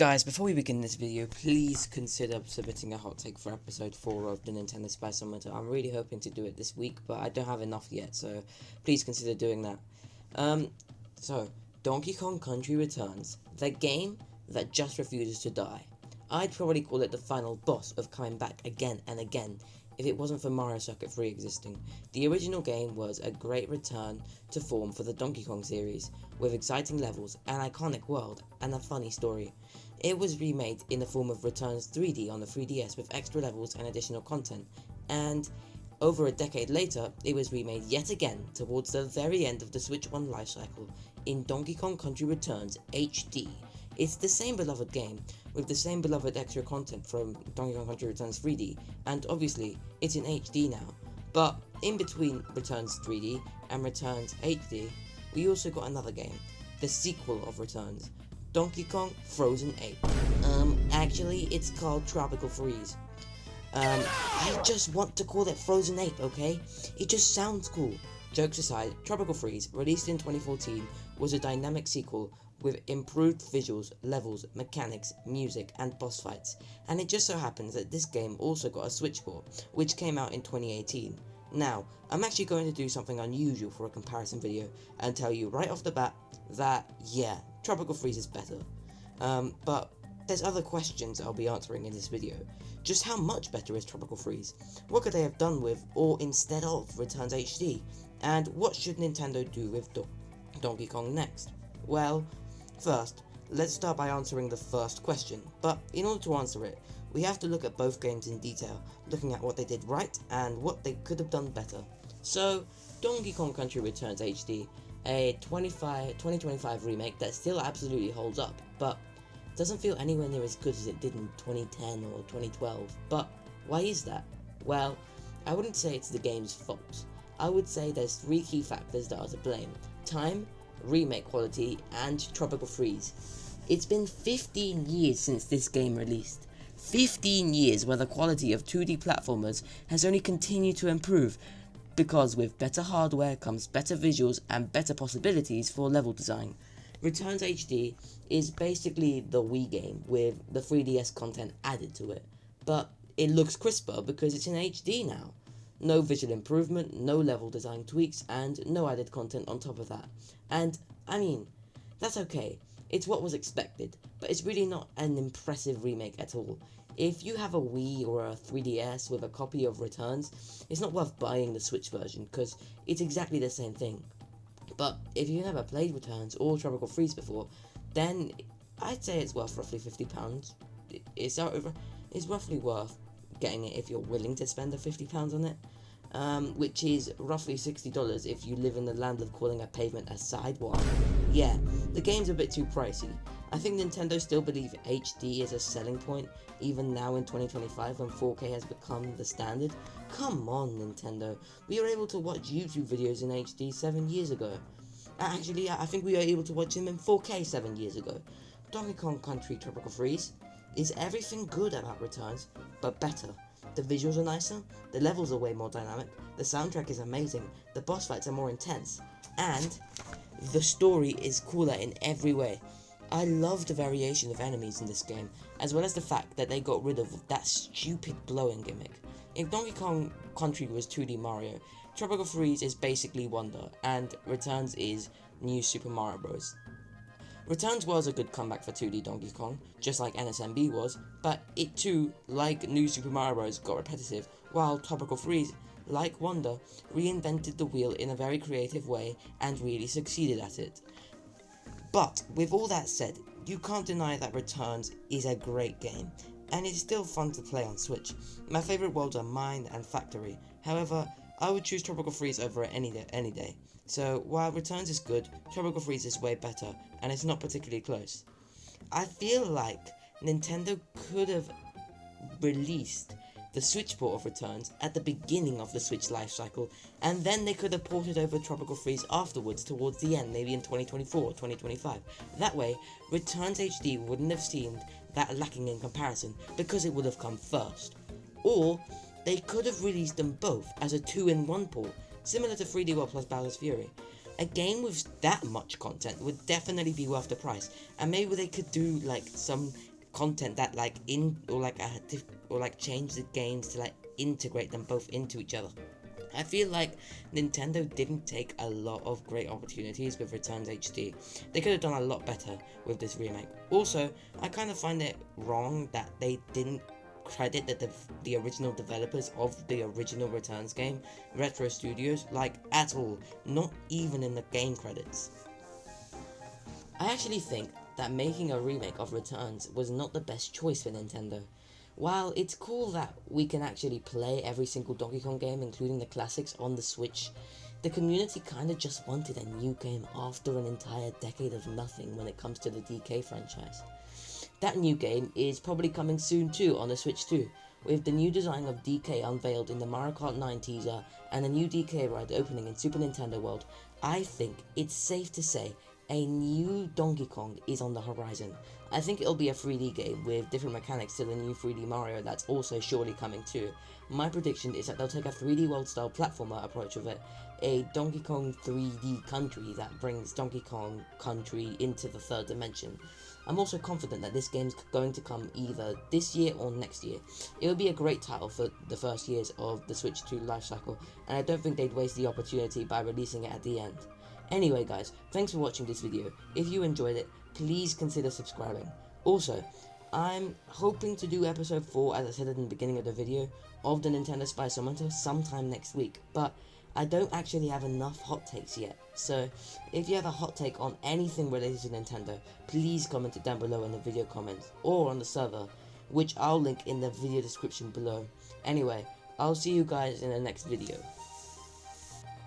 Guys, before we begin this video, please consider submitting a hot take for episode 4 of the Nintendo Spy Summiter. I'm really hoping to do it this week, but I don't have enough yet, so please consider doing that. So, Donkey Kong Country Returns, the game that just refuses to die. I'd probably call it the final boss of coming back again and again, if it wasn't for Mario Circuit 3 existing. The original game was a great return to form for the Donkey Kong series, with exciting levels, an iconic world, and a funny story. It was remade in the form of Returns 3D on the 3DS with extra levels and additional content, and over a decade later, it was remade yet again towards the very end of the Switch 1 lifecycle in Donkey Kong Country Returns HD. It's the same beloved game, with the same beloved extra content from Donkey Kong Country Returns 3D, and obviously, it's in HD now. But in between Returns 3D and Returns HD, we also got another game, the sequel of Returns, Donkey Kong Frozen 8. Actually, it's called Tropical Freeze. I just want to call it Frozen 8, okay? It just sounds cool. Jokes aside, Tropical Freeze, released in 2014, was a dynamic sequel with improved visuals, levels, mechanics, music, and boss fights. And it just so happens that this game also got a Switch port, which came out in 2018. Now, I'm actually going to do something unusual for a comparison video, and tell you right off the bat that, yeah, Tropical Freeze is better. But there's other questions I'll be answering in this video. Just how much better is Tropical Freeze? What could they have done with, or instead of, Returns HD? And what should Nintendo do with Donkey Kong next? Well, first, let's start by answering the first question, but in order to answer it, we have to look at both games in detail, looking at what they did right and what they could have done better. So, Donkey Kong Country Returns HD, a 2025 remake that still absolutely holds up, but doesn't feel anywhere near as good as it did in 2010 or 2012. But why is that? Well, I wouldn't say it's the game's fault. I would say there's 3 key factors that are to blame: time, remake quality, and Tropical Freeze. It's been 15 years since this game released. 15 years where the quality of 2D platformers has only continued to improve, because with better hardware comes better visuals and better possibilities for level design. Returns HD is basically the Wii game with the 3DS content added to it, but it looks crisper because it's in HD now. No visual improvement, no level design tweaks, and no added content on top of that. And, I mean, that's okay. It's what was expected, but it's really not an impressive remake at all. If you have a Wii or a 3DS with a copy of Returns, it's not worth buying the Switch version, because it's exactly the same thing. But if you never played Returns or Tropical Freeze before, then I'd say it's worth roughly £50. It's roughly worth getting it if you're willing to spend the £50 on it, which is roughly $60 if you live in the land of calling a pavement a sidewalk. Yeah, the game's a bit too pricey. I think Nintendo still believe HD is a selling point, even now in 2025 when 4K has become the standard. Come on, Nintendo. We were able to watch YouTube videos in HD 7 years ago. Actually, I think we were able to watch them in 4K 7 years ago. Donkey Kong Country Tropical Freeze is everything good about Returns, but better. The visuals are nicer, the levels are way more dynamic, the soundtrack is amazing, the boss fights are more intense, and the story is cooler in every way. I love the variation of enemies in this game, as well as the fact that they got rid of that stupid blowing gimmick. If Donkey Kong Country was 2D Mario, Tropical Freeze is basically Wonder, and Returns is New Super Mario Bros. Returns was a good comeback for 2D Donkey Kong, just like NSMB was, but it too, like New Super Mario Bros, got repetitive, while Tropical Freeze, like Wonder, reinvented the wheel in a very creative way and really succeeded at it. But, with all that said, you can't deny that Returns is a great game, and it's still fun to play on Switch. My favourite worlds are Mine and Factory, however, I would choose Tropical Freeze over it any day. So, while Returns is good, Tropical Freeze is way better, and it's not particularly close. I feel like Nintendo could have released the Switch port of Returns at the beginning of the Switch lifecycle, and then they could have ported over Tropical Freeze afterwards towards the end, maybe in 2024 or 2025. That way, Returns HD wouldn't have seemed that lacking in comparison, because it would have come first. Or, they could have released them both as a 2-in-1 port, similar to 3D World plus Bowser's Fury. A game with that much content would definitely be worth the price, and maybe they could do like some content that change the games to like integrate them both into each other. I feel like Nintendo didn't take a lot of great opportunities with Returns HD. They could have done a lot better with this remake. Also, I kind of find it wrong that they didn't credit the original developers of the original Returns game, Retro Studios, like at all, not even in the game credits. I actually think that making a remake of Returns was not the best choice for Nintendo. While it's cool that we can actually play every single Donkey Kong game, including the classics, on the Switch, the community kinda just wanted a new game after an entire decade of nothing when it comes to the DK franchise. That new game is probably coming soon too on the Switch too, with the new design of DK unveiled in the Mario Kart 9 teaser and a new DK ride opening in Super Nintendo World. I think it's safe to say a new Donkey Kong is on the horizon. I think it'll be a 3D game with different mechanics to the new 3D Mario that's also surely coming too. My prediction is that they'll take a 3D World style platformer approach with it, a Donkey Kong 3D Country that brings Donkey Kong Country into the third dimension. I'm also confident that this game's going to come either this year or next year. It would be a great title for the first years of the Switch 2 lifecycle, and I don't think they'd waste the opportunity by releasing it at the end. Anyway guys, thanks for watching this video. If you enjoyed it, please consider subscribing. Also, I'm hoping to do episode 4, as I said at the beginning of the video, of the Nintendo Spiceometer sometime next week, but I don't actually have enough hot takes yet. So, if you have a hot take on anything related to Nintendo, please comment it down below in the video comments, or on the server, which I'll link in the video description below. Anyway, I'll see you guys in the next video.